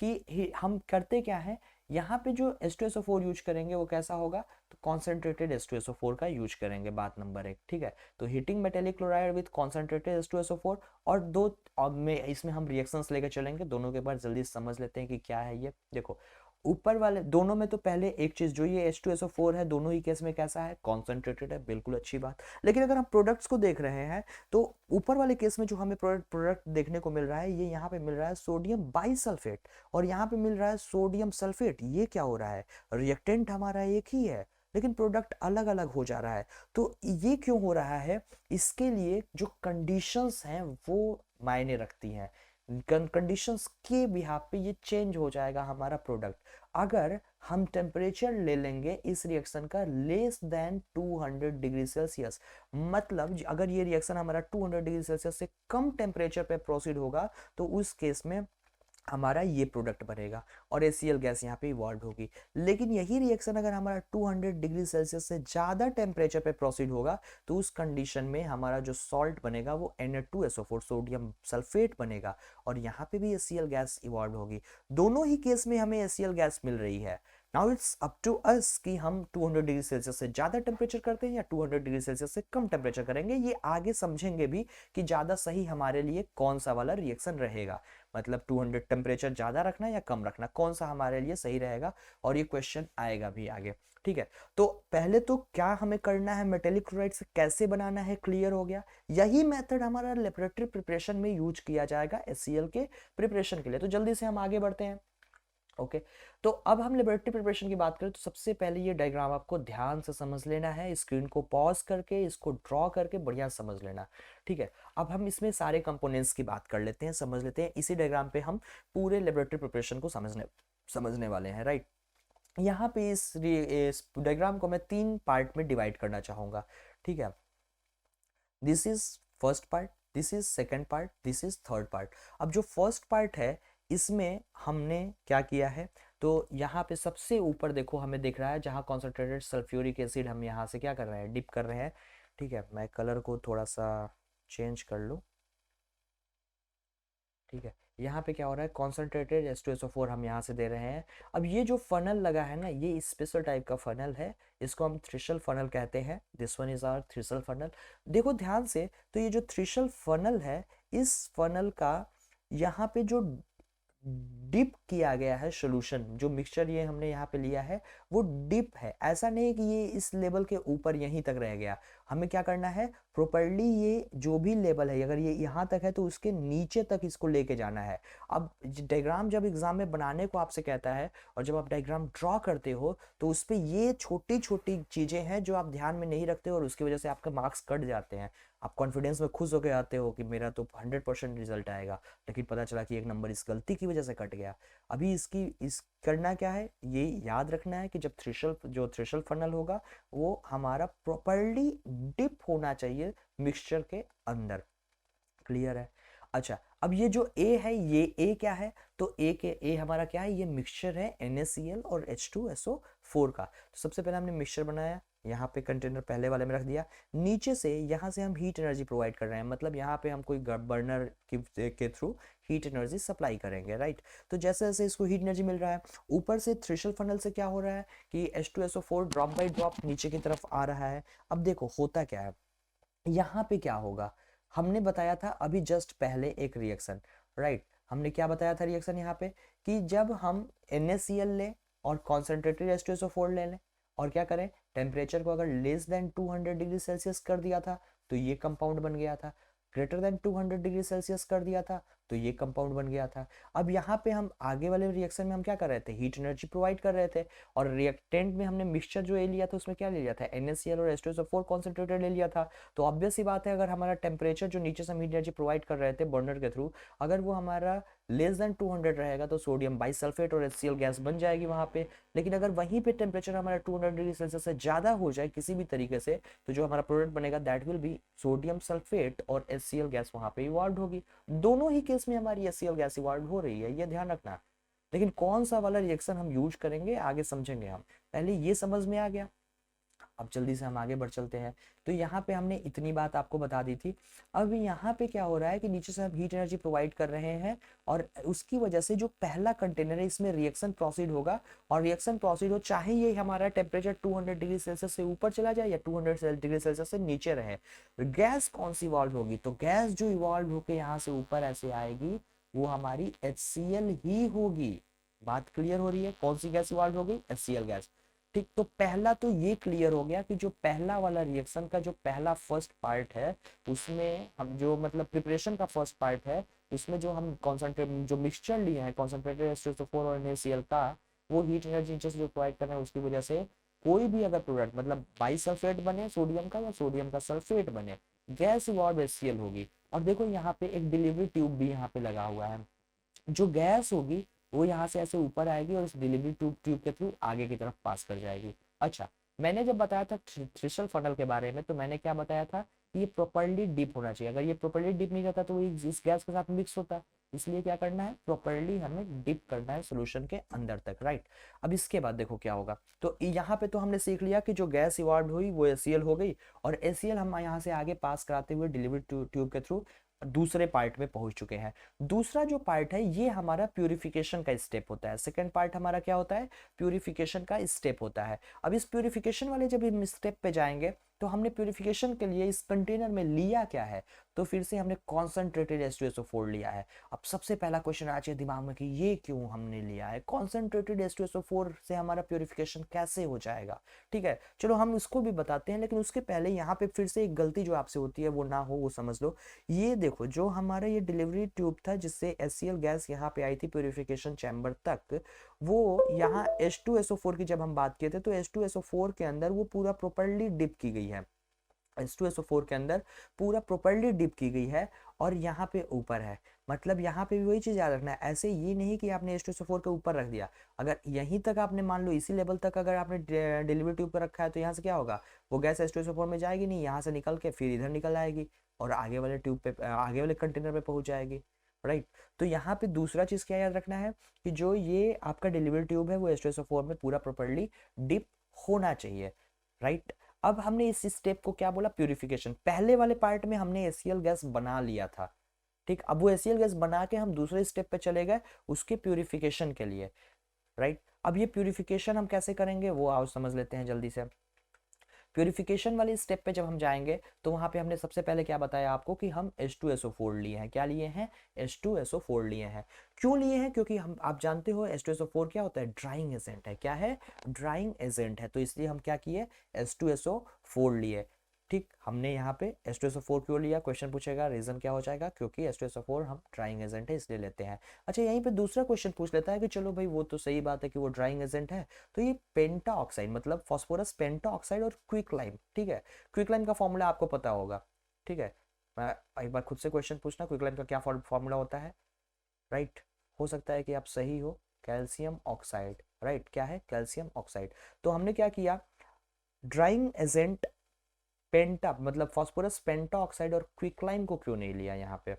कि हम करते क्या है, यहाँ पे जो H2SO4 यूज करेंगे वो कैसा होगा, तो कॉन्सेंट्रेटेड H2SO4 का यूज करेंगे, बात नंबर 1, ठीक है। तो heating metallic chloride with concentrated H2SO4, और दो, अब में इसमें हम रिएक्शंस लेकर चलेंगे, दोनों के बाद जल्दी समझ लेते हैं कि क्या है ये। देखो ऊपर वाले दोनों में तो पहले एक चीज, जो ये H2SO4 है, दोनों ही केस में कैसा है, कॉन्सेंट्रेटेड है, बिल्कुल अच्छी बात। लेकिन अगर हम प्रोडक्ट्स को देख रहे हैं, तो ऊपर वाले केस में जो हमें प्रोडक्ट देखने को मिल रहा है, ये यहाँ पे मिल रहा है सोडियम बाइसल्फेट, और यहाँ पे मिल रहा है सोडियम सल्फेट। ये क्या हो रहा है, रिएक्टेंट हमारा एक ही है लेकिन प्रोडक्ट अलग अलग हो जा रहा है। तो ये क्यों हो रहा है, इसके लिए जो कंडीशंस हैं वो मायने रखती हैं। कंडीशंस के बिहाफ पे ये चेंज हो जाएगा हमारा प्रोडक्ट। अगर हम टेम्परेचर ले लेंगे इस रिएक्शन का लेस देन 200 डिग्री सेल्सियस, मतलब अगर ये रिएक्शन हमारा 200 डिग्री सेल्सियस से कम टेम्परेचर पे प्रोसीड होगा, तो उस केस में हमारा ये प्रोडक्ट बनेगा और एसीएल गैस यहाँ पे इवॉल्व होगी। लेकिन यही रिएक्शन अगर हमारा 200 डिग्री सेल्सियस से ज़्यादा टेम्परेचर पे प्रोसीड होगा, तो उस कंडीशन में हमारा जो सॉल्ट बनेगा वो Na2SO4 सोडियम सल्फेट बनेगा, और यहाँ पे भी एसीएल गैस इवॉल्व होगी। दोनों ही केस में हमें एसीएल गैस मिल रही है। Now it's up to us कि हम 200 डिग्री सेल्सियस से ज़्यादा टेम्परेचर करते हैं या 200 डिग्री सेल्सियस से कम टेम्परेचर करेंगे। ये आगे समझेंगे भी कि ज़्यादा सही हमारे लिए कौन सा वाला रिएक्शन रहेगा, मतलब 200 टेम्परेचर ज़्यादा रखना या कम रखना, कौन सा हमारे लिए सही रहेगा, और ये क्वेश्चन आएगा भी आगे, ठीक है। तो पहले तो क्या हमें करना है, मेटेलिक क्लोराइड से कैसे बनाना है, क्लियर हो गया। यही मेथड हमारा लेबोरेटरी प्रिपरेशन में यूज किया जाएगा एचसीएल के प्रिपरेशन के लिए। तो जल्दी से हम आगे बढ़ते हैं, ओके। तो अब हम लेबोरेटरी प्रिपरेशन की बात करें, तो सबसे पहले ये डायग्राम आपको ध्यान से समझ लेना है, स्क्रीन को पॉज करके इसको ड्रॉ करके बढ़िया समझ लेना, ठीक है। अब हम इसमें सारे कंपोनेंट्स की बात कर लेते हैं, समझ लेते हैं। इसी डायग्राम पे हम पूरे लेबोरेटरी प्रिपरेशन को समझने वाले हैं, राइट। यहाँ पे इस डायग्राम को मैं 3 पार्ट में डिवाइड करना चाहूंगा, ठीक है। This is first part, this is second part, this is third part. अब जो फर्स्ट पार्ट है, इसमें हमने क्या किया है, तो यहाँ पे सबसे ऊपर देखो हमें दिख रहा है जहाँ कॉन्सेंट्रेटेड सल्फ्यूरिक एसिड हम यहाँ से क्या कर रहे हैं, डिप कर रहे हैं, ठीक है। मैं कलर को थोड़ा सा चेंज कर लूँ, ठीक है। यहाँ पे क्या हो रहा है, कॉन्सेंट्रेटेड H2SO4 हम यहाँ से दे रहे हैं। अब ये जो फनल लगा है ना, ये स्पेशल टाइप का फनल है, इसको हम थ्रेशल फनल कहते हैं। This one is our thistle funnel. देखो ध्यान से, तो ये जो थ्रेशल फनल है, इस फनल का यहाँ पे जो डिप किया गया है सोल्यूशन, जो मिक्सचर ये हमने यहाँ पे लिया है वो डिप है। ऐसा नहीं कि ये इस लेवल के ऊपर यहीं तक रह गया, हमें क्या करना है, प्रॉपर्ली ये जो भी लेवल है, अगर ये यहाँ तक है तो उसके नीचे तक इसको लेके जाना है। अब डायग्राम जब एग्जाम में बनाने को आपसे कहता है और जब आप डायग्राम ड्रॉ करते हो, तो उस पर ये छोटी छोटी चीजें हैं जो आप ध्यान में नहीं रखते और उसकी वजह से आपके मार्क्स कट जाते हैं। आप कॉन्फिडेंस में खुश होकर आते हो कि मेरा तो 100% रिजल्ट आएगा, लेकिन पता चला कि एक नंबर इस गलती की वजह से कट गया। अभी इस करना क्या है, ये याद रखना है कि जब थ्रेशल फनल होगा, वो हमारा प्रॉपरली डिप होना चाहिए मिक्सचर के अंदर, क्लियर है। अच्छा, अब ये जो ए है, ये ए क्या है, तो ए हमारा क्या है, ये मिक्सचर है NaCl और H2SO4 का। तो सबसे पहले हमने मिक्सचर बनाया, यहाँ पे कंटेनर पहले वाले में रख दिया, नीचे से यहाँ से हम हीट एनर्जी प्रोवाइड कर रहे हैं, मतलब यहाँ पे हम कोई बर्नर के थ्रू हीट एनर्जी सप्लाई करेंगे, राइट। तो जैसे जैसे इसको हीट एनर्जी मिल रहा है, ऊपर से थ्रेशल फनल से क्या हो रहा है कि H2SO4 ड्रॉप बाई ड्रॉप नीचे की तरफ आ रहा है। अब देखो होता क्या है, यहाँ पे क्या होगा, हमने बताया था अभी जस्ट पहले एक रिएक्शन, राइट। हमने क्या बताया था रिएक्शन यहाँ पे, कि जब हम NaCl लें और कॉन्सेंट्रेटेड H2SO4 ले लें और क्या करें, टेम्परेचर को अगर लेस देन 200 डिग्री सेल्सियस कर दिया था तो ये कंपाउंड बन गया था, ग्रेटर देन 200 डिग्री सेल्सियस कर दिया था तो ये कंपाउंड बन गया था। अब यहाँ पे हम आगे वाले रिएक्शन में हम क्या कर रहे थे, हीट एनर्जी प्रोवाइड कर रहे थे, और रिएक्टेंट में हमने मिक्सचर जो ए लिया था उसमें क्या ले लिया था, NaCl और H2SO4 कॉन्सेंट्रेटेड ले लिया था। तो ऑब्वियस सी बात है, अगर हमारा टेम्परेचर जो नीचे से हम हीट एनर्जी प्रोवाइड कर रहे थे बर्नर के थ्रू, अगर वो हमारा लेस देन 200 रहेगा तो सोडियम बाइसल्फेट और HCl गैस बन जाएगी वहाँ पे। लेकिन अगर वहीं पे टेम्परेचर हमारा 200 डिग्री सेल्सियस से ज़्यादा हो जाए किसी भी तरीके से, तो जो हमारा प्रोडक्ट बनेगा that will be sodium sulphate और HCl गैस वहाँ पे इवॉल्व होगी। दोनों ही केस में हमारी HCl गैस इवॉल्व हो रही है, ये ध्यान रखना। लेकिन कौन सा वाला रिएक्शन हम यूज करेंगे आगे समझेंगे हम, पहले ये समझ में आ गया। अब जल्दी से हम आगे बढ़ चलते हैं। तो यहाँ पे हमने इतनी बात आपको बता दी थी। अब यहाँ पे क्या हो रहा है कि नीचे से हम हीट एनर्जी प्रोवाइड कर रहे हैं, और उसकी वजह से जो पहला कंटेनर है इसमें रिएक्शन प्रोसीड होगा, और रिएक्शन प्रोसीड हो चाहे ये हमारा टेम्परेचर 200 डिग्री सेल्सियस से ऊपर चला जाए या 200 डिग्री सेल्सियस से नीचे रहे, गैस कौन सी इवॉल्व होगी, तो गैस जो इवॉल्व होकर यहाँ से ऊपर ऐसे आएगी वो हमारी HCl ही होगी। बात क्लियर हो रही है, कौन सी गैस इवॉल्व होगी, HCl गैस। ठीक, तो पहला तो ये क्लियर हो गया कि जो पहला वाला रिएक्शन का जो पहला फर्स्ट पार्ट है उसमें हम जो मतलब प्रिपरेशन का फर्स्ट पार्ट है उसमें जो हम कॉन्सेंट्रेट जो मिक्सचर लिए हैं कॉन्सेंट्रेटेड H2SO4 और NaCl का, वो हीट एनर्जी नीचे से जो प्रोवाइड कर रहे हैं उसकी वजह से कोई भी अगर प्रोडक्ट मतलब बाइसल्फेट बने सोडियम का या सोडियम का सल्फेट बने, गैस इवॉल्व HCl होगी। और देखो यहाँ पे एक डिलीवरी ट्यूब भी यहाँ पे लगा हुआ है, जो गैस होगी वो यहाँ से ऐसे ऊपर आएगी और इस डिलीवरी ट्यूब के थ्रू आगे की तरफ पास कर जाएगी। अच्छा, मैंने जब बताया था थ्रेशोल्ड फनल के बारे में तो मैंने क्या बताया था कि ये प्रॉपर्ली डिप होना चाहिए। अगर ये प्रॉपर्ली डिप नहीं करता तो वो इस गैस के साथ मिक्स होता, इसलिए क्या करना है, प्रॉपर्ली हमें डिप करना है सोल्यूशन के अंदर तक, राइट। अब इसके बाद देखो क्या होगा, तो यहाँ पे तो हमने सीख लिया कि जो गैस इवॉल्व हुई वो HCl हो गई, और HCl हम यहाँ से आगे पास कराते हुए डिलीवरी ट्यूब के थ्रू दूसरे पार्ट में पहुंच चुके हैं। दूसरा जो पार्ट है ये हमारा प्यूरिफिकेशन का स्टेप होता है। सेकंड पार्ट हमारा क्या होता है, प्यूरिफिकेशन का स्टेप होता है। अब इस प्यूरिफिकेशन वाले जब हम स्टेप पे जाएंगे तो हमने प्यूरिफिकेशन के लिए इस कंटेनर में लिया क्या है, तो फिर से हमने कॉन्सेंट्रेटेड H2SO4 लिया है। अब सबसे पहला क्वेश्चन आ जाए दिमाग में कि ये क्यों हमने लिया है, कॉन्सेंट्रेटेड H2SO4 से हमारा प्यूरिफिकेशन कैसे हो जाएगा। ठीक है, चलो हम इसको भी बताते हैं, लेकिन उसके पहले यहाँ पे फिर से एक गलती जो आपसे होती है वो ना हो वो समझ लो। ये देखो जो हमारा ये डिलीवरी ट्यूब था जिससे HCl गैस यहाँ पे आई थी प्यूरिफिकेशन चैम्बर तक, वो यहाँ H2SO4 की जब हम बात किए थे तो H2SO4 के अंदर वो पूरा प्रॉपर्ली डिप की गई है, H2SO4 के अंदर पूरा प्रॉपर्ली डिप की गई है, और यहाँ पे ऊपर है। मतलब यहाँ पे भी वही चीज याद रखना है, ऐसे ये नहीं कि आपने H2SO4 के ऊपर रख दिया, अगर यहीं तक आपने मान लो इसी लेवल तक अगर आपने डिलीवरी ट्यूब पर रखा है तो यहाँ से क्या होगा, वो गैस H2SO4 में जाएगी नहीं, यहाँ से निकल के फिर इधर निकल आएगी और आगे वाले ट्यूब पे आगे वाले कंटेनर पे पहुंच जाएगी, राइट। तो यहाँ पे दूसरा चीज क्या याद रखना है कि जो ये आपका डिलीवरी ट्यूब है वो H2SO4 में पूरा प्रॉपर्ली डिप होना चाहिए, राइट। अब हमने इस स्टेप को क्या बोला, प्यूरिफिकेशन। पहले वाले पार्ट में हमने HCl गैस बना लिया था, ठीक। अब वो HCl गैस बना के हम दूसरे स्टेप पे चले गए उसके प्यूरिफिकेशन के लिए, राइट। अब ये प्यूरिफिकेशन हम कैसे करेंगे वो आओ समझ लेते हैं जल्दी से। प्यूरिफिकेशन वाले स्टेप पे जब हम जाएंगे तो वहां पे हमने सबसे पहले क्या बताया आपको कि हम H2SO4 लिए हैं, क्या लिए हैं, H2SO4 लिए हैं। क्यों लिए हैं, क्योंकि हम आप जानते हो H2SO4 क्या होता है, ड्राइंग एजेंट है। क्या है, ड्राइंग एजेंट है, तो इसलिए हम क्या किए, H2SO4 लिए। ठीक, हमने यहाँ पे H2SO4 क्यों लिया, क्वेश्चन पूछेगा, रीजन क्या हो जाएगा, क्योंकि H2SO4 हम ड्राइंग एजेंट है इसलिए लेते हैं। अच्छा, यहीं पे दूसरा क्वेश्चन पूछ लेता है कि चलो भाई वो तो सही बात है कि वो ड्राइंग एजेंट है, तो ये पेंटा ऑक्साइड मतलब फास्फोरस पेंटा ऑक्साइड और क्विक लाइम, ठीक है, क्विक लाइम का फॉर्मूला आपको पता होगा, ठीक है। मैं एक बार खुद से क्वेश्चन पूछना, क्विक लाइम का क्या फॉर्मूला होता है, राइट। हो सकता है कि आप सही हो, कैल्शियम ऑक्साइड, राइट। क्या है, कैल्शियम ऑक्साइड। तो हमने क्या किया, ड्राइंग एजेंट पेंटा मतलब फास्फोरस पेंटा ऑक्साइड और क्विकलाइम को क्यों नहीं लिया यहाँ पे,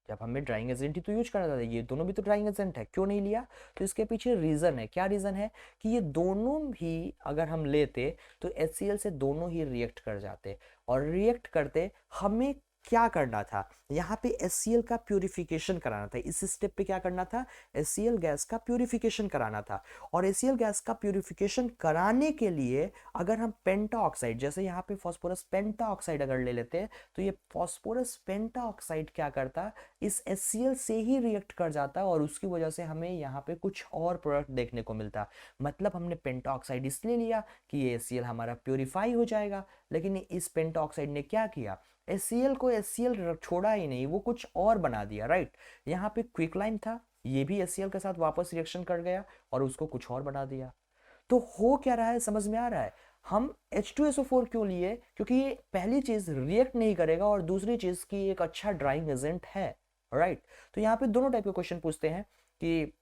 जब हमें ड्राइंग एजेंट ही तो यूज करना था, ये दोनों भी तो ड्राइंग एजेंट है, क्यों नहीं लिया, तो इसके पीछे रीजन है। क्या रीजन है कि ये दोनों भी अगर हम लेते तो HCl से दोनों ही रिएक्ट कर जाते, और रिएक्ट करते हमें क्या करना था, यहाँ पे HCl का प्यूरिफिकेशन कराना था। इस स्टेप पे क्या करना था, HCl गैस का प्यूरिफिकेशन कराना था, और HCl गैस का प्यूरिफिकेशन कराने के लिए अगर हम पेंटा ऑक्साइड, जैसे यहाँ पे फास्फोरस पेंटा ऑक्साइड अगर ले लेते हैं तो ये फास्फोरस पेंटा ऑक्साइड क्या करता, इस HCl से ही रिएक्ट कर जाता, और उसकी वजह से हमें यहाँ पे कुछ और प्रोडक्ट देखने को मिलता। मतलब हमने पेंटा ऑक्साइड इसलिए लिया कि ये HCl हमारा प्यूरिफाई हो जाएगा, लेकिन इस पेंटा ऑक्साइड ने क्या किया, HCl को HCl छोड़ा ही नहीं, वो कुछ और बना दिया, राइट। यहाँ पे क्विकलाइम था, ये भी HCl के साथ वापस रिएक्शन कर गया और उसको कुछ और बना दिया। तो हो क्या रहा है, समझ में आ रहा है। हम H2SO4 क्यों लिए, क्योंकि ये पहली चीज रिएक्ट नहीं करेगा और दूसरी चीज की एक अच्छा ड्राइंग एजेंट है, राइट। तो यहाँ पे दोनों टाइप के क्वेश्चन पूछते हैं कि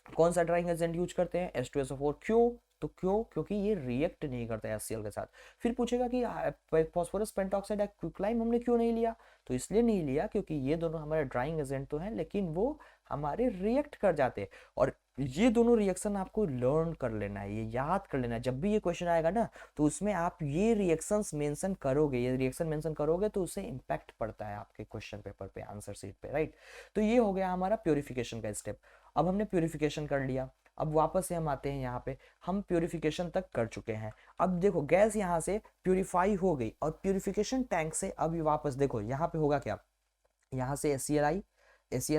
कौन सा ड्राइंग एजेंट यूज करते हैं, H2SO4 क्यों, तो क्यों, क्योंकि ये रिएक्ट नहीं करता है HCl के साथ। फिर पूछेगा कि फास्फोरस पेंटॉक्साइड या क्विकलाइम हमने क्यों नहीं लिया, तो इसलिए नहीं लिया क्योंकि ये दोनों हमारे ड्राइंग एजेंट तो हैं लेकिन वो हमारे रिएक्ट कर जाते हैं। और ये दोनों रिएक्शन आपको लर्न कर लेना है, ये याद कर लेना है, जब भी ये क्वेश्चन आएगा ना तो उसमें आप ये रिएक्शंस मेंशन करोगे, ये रिएक्शन मेंशन करोगे तो उससे इम्पैक्ट पड़ता है आपके क्वेश्चन पेपर पे, आंसर शीट पे, राइट। तो ये हो गया हमारा प्योरिफिकेशन का स्टेप। अब हमने प्योरिफिकेशन कर लिया, अब वापस से हम आते हैं यहाँ पे, हम प्योरिफिकेशन तक कर चुके हैं। अब देखो गैस यहाँ से प्योरीफाई हो गई और प्योरिफिकेशन टैंक से अब वापस देखो यहाँ पे होगा क्या, यहाँ से एस सी एल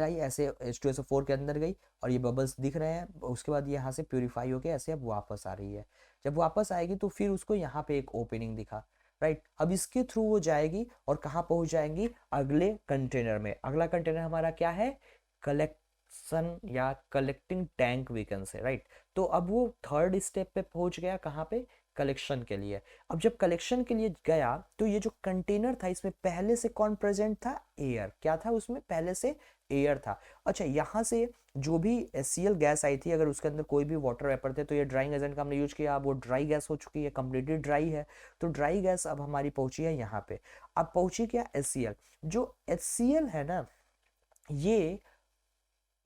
आई ऐसे H2SO4 के अंदर गई और ये बबल्स दिख रहे हैं, उसके बाद यहाँ से प्योरीफाई होके ऐसे अब वापस आ रही है। जब वापस आएगी तो फिर उसको यहाँ पे एक ओपनिंग दिखा, राइट। अब इसके थ्रू वो जाएगी और कहाँ पहुंच जाएंगी, अगले कंटेनर में। अगला कंटेनर हमारा क्या है, कलेक्शन या collecting tank we can say, right. तो अब वो थर्ड स्टेप पे पहुंच गया, कहाँ पे, कलेक्शन के लिए। अब जब कलेक्शन के लिए गया तो ये जो कंटेनर था इसमें पहले से कौन प्रेजेंट था, एयर। क्या था उसमें, पहले से एयर था। अच्छा, यहाँ से जो भी HCl गैस आई थी, अगर उसके अंदर कोई भी वाटर वेपर थे तो ये ड्राइंग एजेंट का हमने यूज किया, अब वो ड्राई गैस हो चुकी है, कंप्लीटली ड्राई है। तो ड्राई गैस अब हमारी पहुंची है यहाँ पे। अब पहुंची क्या, HCl। जो HCl है ना, ये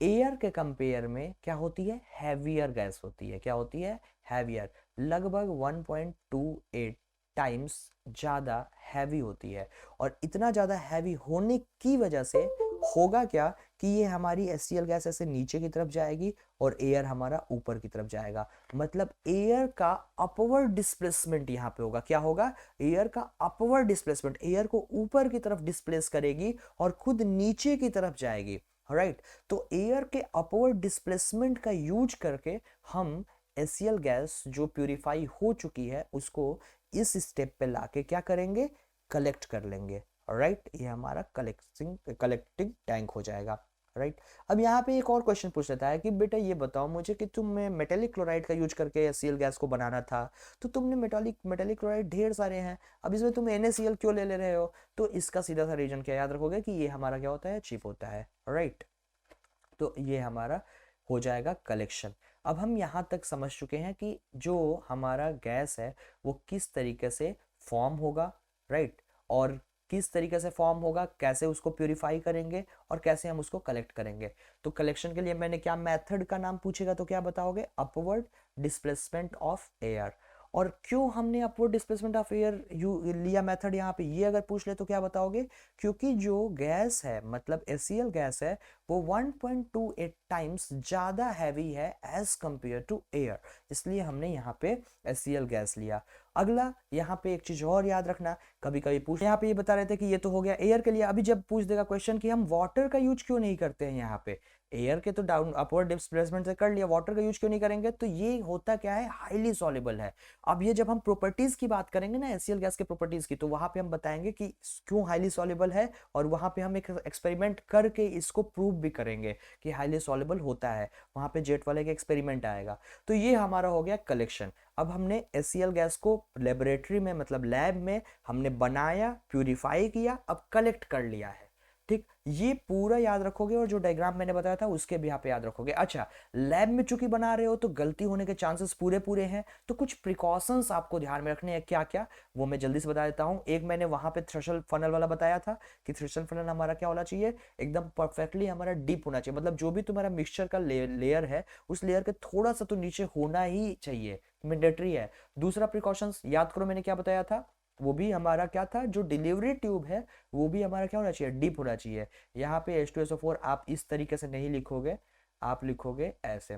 एयर के कंपेयर में क्या होती है, हैवियर गैस होती है। क्या होती है, हैवियर, लगभग 1.28 टाइम्स ज़्यादा हैवी होती है। और इतना ज़्यादा हैवी होने की वजह से होगा क्या कि ये हमारी HCl गैस ऐसे नीचे की तरफ जाएगी और एयर हमारा ऊपर की तरफ जाएगा। मतलब एयर का अपवर्ड डिस्प्लेसमेंट यहाँ पे होगा। क्या होगा, एयर का अपवर्ड डिस्प्लेसमेंट, एयर को ऊपर की तरफ डिस्प्लेस करेगी और खुद नीचे की तरफ जाएगी, राइट। तो एयर के अपवर्ड डिस्प्लेसमेंट का यूज करके हम HCl गैस जो प्यूरिफाई हो चुकी है उसको इस स्टेप पे लाके क्या करेंगे, कलेक्ट कर लेंगे, राइट। ये हमारा कलेक्टिंग टैंक हो जाएगा, राइट। अब यहाँ पे एक और क्वेश्चन पूछ लेता है कि बेटा ये बताओ मुझे कि तुमने मेटेलिक क्लोराइड का यूज करके HCl गैस को बनाना था, तो तुमने मेटेलिक क्लोराइड ढेर सारे हैं, अब इसमें तुम NaCl क्यों ले रहे हो। तो इसका सीधा सा रीजन क्या याद रखोगे कि ये हमारा क्या होता है, चीप होता है, राइट। तो ये हमारा हो जाएगा कलेक्शन। अब हम यहाँ तक समझ चुके हैं कि जो हमारा गैस है वो किस तरीके से फॉर्म होगा, राइट। और किस तरीके से फॉर्म होगा, कैसे उसको प्यूरिफाई करेंगे और कैसे हम उसको कलेक्ट करेंगे। तो कलेक्शन के लिए मैंने क्या मेथड का नाम पूछेगा तो क्या बताओगे, अपवर्ड डिस्प्लेसमेंट ऑफ एयर। और क्यों हमने अपवर्ड डिस्प्लेसमेंट ऑफ एयर लिया मेथड यहाँ पे, ये अगर पूछ ले तो क्या बताओगे, क्योंकि जो गैस है मतलब HCl गैस है वो 1.28 टाइम्स ज्यादा हैवी है एज कंपेयर टू एयर, इसलिए हमने यहाँ पे HCl गैस लिया। अगला यहाँ पे एक चीज और याद रखना, कभी कभी पूछ, यहाँ पे ये बता रहे थे कि ये तो हो गया एयर के लिए। अभी जब पूछ देगा क्वेश्चन कि हम वाटर का यूज क्यों नहीं करते हैं, यहाँ पे एयर के तो डाउन अपवर्ड डिस्प्लेसमेंट से कर लिया, वाटर का यूज क्यों नहीं करेंगे, तो ये होता क्या है, हाईली सॉल्युबल है। अब ये जब हम प्रॉपर्टीज की बात करेंगे ना HCl गैस के प्रॉपर्टीज की, तो वहां पे हम बताएंगे कि क्यों हाईली सॉल्युबल है और वहां पे हम एक एक्सपेरिमेंट करके इसको प्रूव भी करेंगे कि हाईली सॉल्युबल होता है। वहां पे जेट वाले का एक्सपेरिमेंट आएगा। तो ये हमारा हो गया कलेक्शन। अब हमने HCl गैस को लेबोरेटरी में मतलब लैब में हमने बनाया, प्यूरिफाई किया, अब कलेक्ट कर लिया है, ठीक। ये पूरा याद रखोगे और जो डायग्राम मैंने बताया था उसके भी यहाँ पे याद रखोगे। अच्छा, लैब में चूंकि बना रहे हो तो गलती होने के चांसेस पूरे पूरे हैं, तो कुछ प्रिकॉशंस आपको ध्यान में रखने हैं। क्या क्या, वो मैं जल्दी से बता देता हूँ। एक मैंने वहां पे थ्रेशोल्ड फनल वाला बताया था कि थ्रेशोल्ड फनल हमारा क्या होना चाहिए, एकदम परफेक्टली हमारा डीप होना चाहिए, मतलब जो भी तुम्हारा मिक्सचर का लेयर है उस लेयर के थोड़ा सा तो नीचे होना ही चाहिए, मैंडेटरी है। दूसरा प्रिकॉशंस याद करो, मैंने क्या बताया था, वो भी हमारा क्या था, जो डिलीवरी ट्यूब है वो भी हमारा क्या होना चाहिए, डीप होना चाहिए। यहाँ पे H2SO4 आप इस तरीके से नहीं लिखोगे, आप लिखोगे ऐसे,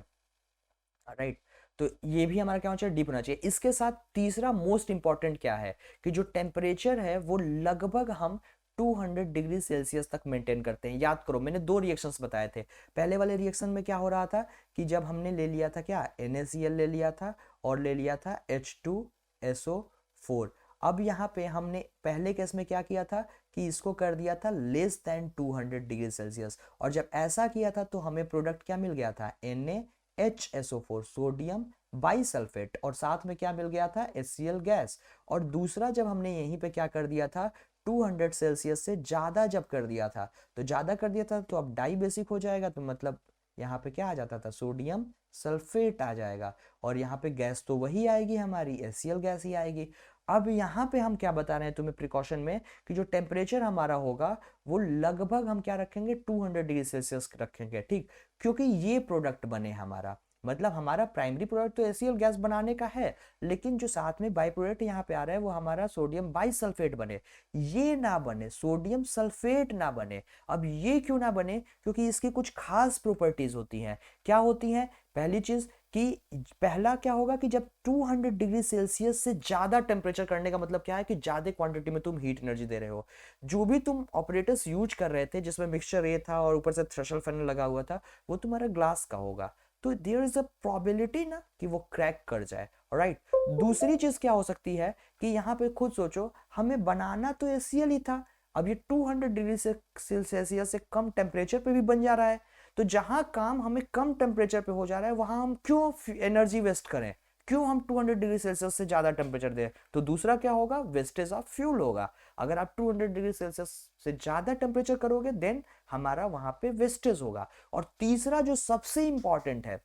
राइट। तो ये भी हमारा क्या होना चाहिए, डीप होना चाहिए। इसके साथ तीसरा मोस्ट इंपॉर्टेंट क्या है कि जो टेम्परेचर है वो लगभग हम 200 डिग्री सेल्सियस तक मेंटेन करते हैं। याद करो मैंने दो रिएक्शंस बताए थे। पहले वाले रिएक्शन में क्या हो रहा था कि जब हमने ले लिया था क्या, NaCl ले लिया था और ले लिया था H2SO4। अब यहाँ पे हमने पहले केस में क्या किया था कि इसको कर दिया था लेस देन 200 डिग्री सेल्सियस, और जब ऐसा किया था तो हमें प्रोडक्ट क्या मिल गया था, NaHSO4 सोडियम बाइसल्फेट, और साथ में क्या मिल गया था, HCl गैस। और दूसरा जब हमने यहीं पे क्या कर दिया था, 200 सेल्सियस से ज्यादा जब कर दिया था, तो ज्यादा कर दिया था तो अब डाई बेसिक हो जाएगा, तो मतलब यहाँ पे क्या आ जाता था, सोडियम सल्फेट आ जाएगा, और यहाँ पे गैस तो वही आएगी हमारी, HCl गैस ही आएगी। अब यहाँ पे हम क्या बता रहे हैं तुम्हें प्रिकॉशन में, कि जो टेम्परेचर हमारा होगा वो लगभग हम क्या रखेंगे, 200 डिग्री सेल्सियस रखेंगे, ठीक, क्योंकि ये प्रोडक्ट बने हमारा, मतलब हमारा प्राइमरी प्रोडक्ट तो HCl गैस बनाने का है, लेकिन जो साथ में बाई प्रोडक्ट यहाँ पे आ रहा है वो हमारा सोडियम बाइसल्फेट बने, ये ना बने, सोडियम सल्फेट ना बने। अब ये क्यों ना बने, क्योंकि इसकी कुछ खास प्रॉपर्टीज होती हैं। क्या होती हैं, पहली चीज कि पहला क्या होगा कि जब 200 डिग्री सेल्सियस से ज्यादा टेम्परेचर करने का मतलब क्या है कि ज्यादा क्वांटिटी में तुम हीट एनर्जी दे रहे हो। जो भी तुम ऑपरेटर्स यूज कर रहे थे जिसमें मिक्सचर ये था और ऊपर से थ्रेशोल्ड फैनल लगा हुआ था, वो तुम्हारा ग्लास का होगा, तो देयर इज अ प्रोबेबिलिटी ना कि वो क्रैक कर जाए, राइट। दूसरी चीज क्या हो सकती है कि यहाँ पे खुद सोचो, हमें बनाना तो HCl ही था, अब ये 200 डिग्री से सेल्सियस से कम टेम्परेचर पे भी बन जा रहा है, तो जहां काम हमें कम टेम्परेचर पे हो जा रहा है वहां हम क्यों एनर्जी वेस्ट करें, क्यों हम 200 डिग्री सेल्सियस से ज्यादा टेम्परेचर दें, तो दूसरा क्या होगा, वेस्टेज ऑफ फ्यूल होगा। अगर आप 200 डिग्री सेल्सियस से ज्यादा टेम्परेचर करोगे देन हमारा वहां पे वेस्टेज होगा। और तीसरा जो सबसे इंपॉर्टेंट है,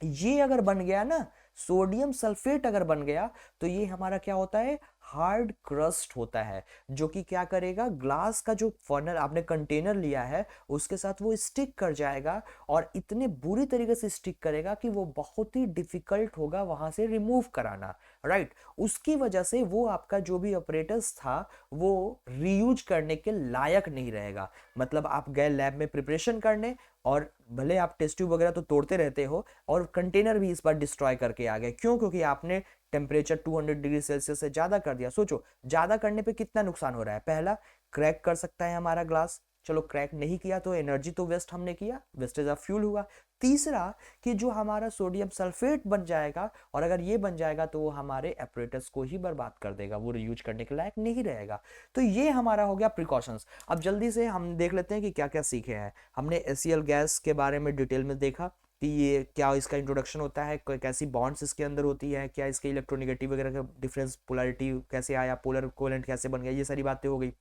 ये अगर बन गया ना, सोडियम सल्फेट अगर बन गया, तो ये हमारा क्या होता है, हार्ड क्रस्ट होता है, जो कि क्या करेगा, ग्लास का जो फनल आपने कंटेनर लिया है उसके साथ वो स्टिक कर जाएगा, और इतने बुरी तरीके से स्टिक करेगा कि वो बहुत ही डिफिकल्ट होगा वहां से रिमूव कराना, राइट। उसकी वजह से वो आपका जो भी ऑपरेटर्स था वो रीयूज करने के लायक नहीं रहेगा। मतलब आप गए लैब में प्रिपरेशन करने, और भले आप टेस्ट ट्यूब वगैरह तो तोड़ते रहते हो, और कंटेनर भी इस बार डिस्ट्रॉय करके आ गए, क्यों, क्योंकि आपने टेम्परेचर 200 डिग्री सेल्सियस से ज्यादा कर दिया। सोचो ज्यादा करने पे कितना नुकसान हो रहा है, पहला क्रैक कर सकता है हमारा ग्लास, चलो क्रैक नहीं किया तो एनर्जी तो वेस्ट हमने किया, वेस्टेज ऑफ फ्यूल हुआ। तीसरा कि जो हमारा सोडियम सल्फेट बन जाएगा, और अगर ये बन जाएगा तो वो हमारे एपरेटस को ही बर्बाद कर देगा, वो रीयूज करने के लायक नहीं रहेगा। तो ये हमारा हो गया प्रिकॉशंस। अब जल्दी से हम देख लेते हैं कि क्या क्या सीखे हैं हमने। HCl गैस के बारे में डिटेल में देखा कि ये क्या इसका इंट्रोडक्शन होता है, कैसी बॉन्ड्स इसके अंदर होती है, क्या इसके इलेक्ट्रोनेगेटिव वगैरह का डिफरेंस, पोलैरिटी कैसे आया, पोलर कोवेलेंट कैसे बन गया, ये सारी बातें हो गई।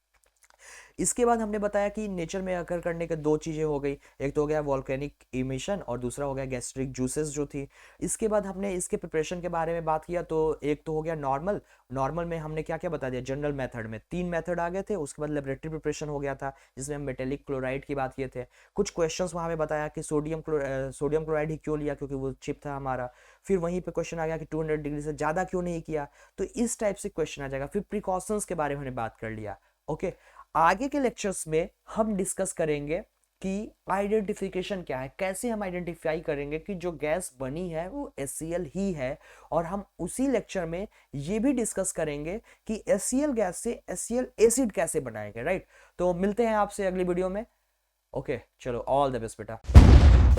इसके बाद हमने बताया कि नेचर में अकर करने के दो चीजें हो गई, एक तो हो गया वॉल्केनिक इमिशन और दूसरा हो गया गैस्ट्रिक जूसेस जो थी। इसके बाद हमने इसके प्रिपरेशन के बारे में बात किया, तो एक तो हो गया नॉर्मल, नॉर्मल में हमने क्या क्या बता दिया, जनरल मेथड में 3 मेथड आ गए थे। उसके बाद लेबोरेटरी प्रिपरेशन हो गया था जिसमें हम मेटेलिक क्लोराइड की बात किए थे। कुछ क्वेश्चंस वहां में बताया कि सोडियम क्लोराइड ही क्यों लिया, क्योंकि वो चिप था हमारा। फिर वहीं पे क्वेश्चन आ गया कि 200 डिग्री से ज्यादा क्यों नहीं किया, तो इस टाइप से क्वेश्चन आ जाएगा। फिर प्रिकॉशंस के बारे में हमने बात कर लिया। ओके, आगे के लेक्चर्स में हम डिस्कस करेंगे कि आइडेंटिफिकेशन क्या है, कैसे हम आइडेंटिफाई करेंगे कि जो गैस बनी है वो HCl ही है। और हम उसी लेक्चर में ये भी डिस्कस करेंगे कि HCl गैस से HCl एसिड कैसे बनाएंगे, राइट। तो मिलते हैं आपसे अगली वीडियो में। ओके चलो, ऑल द बेस्ट बेटा।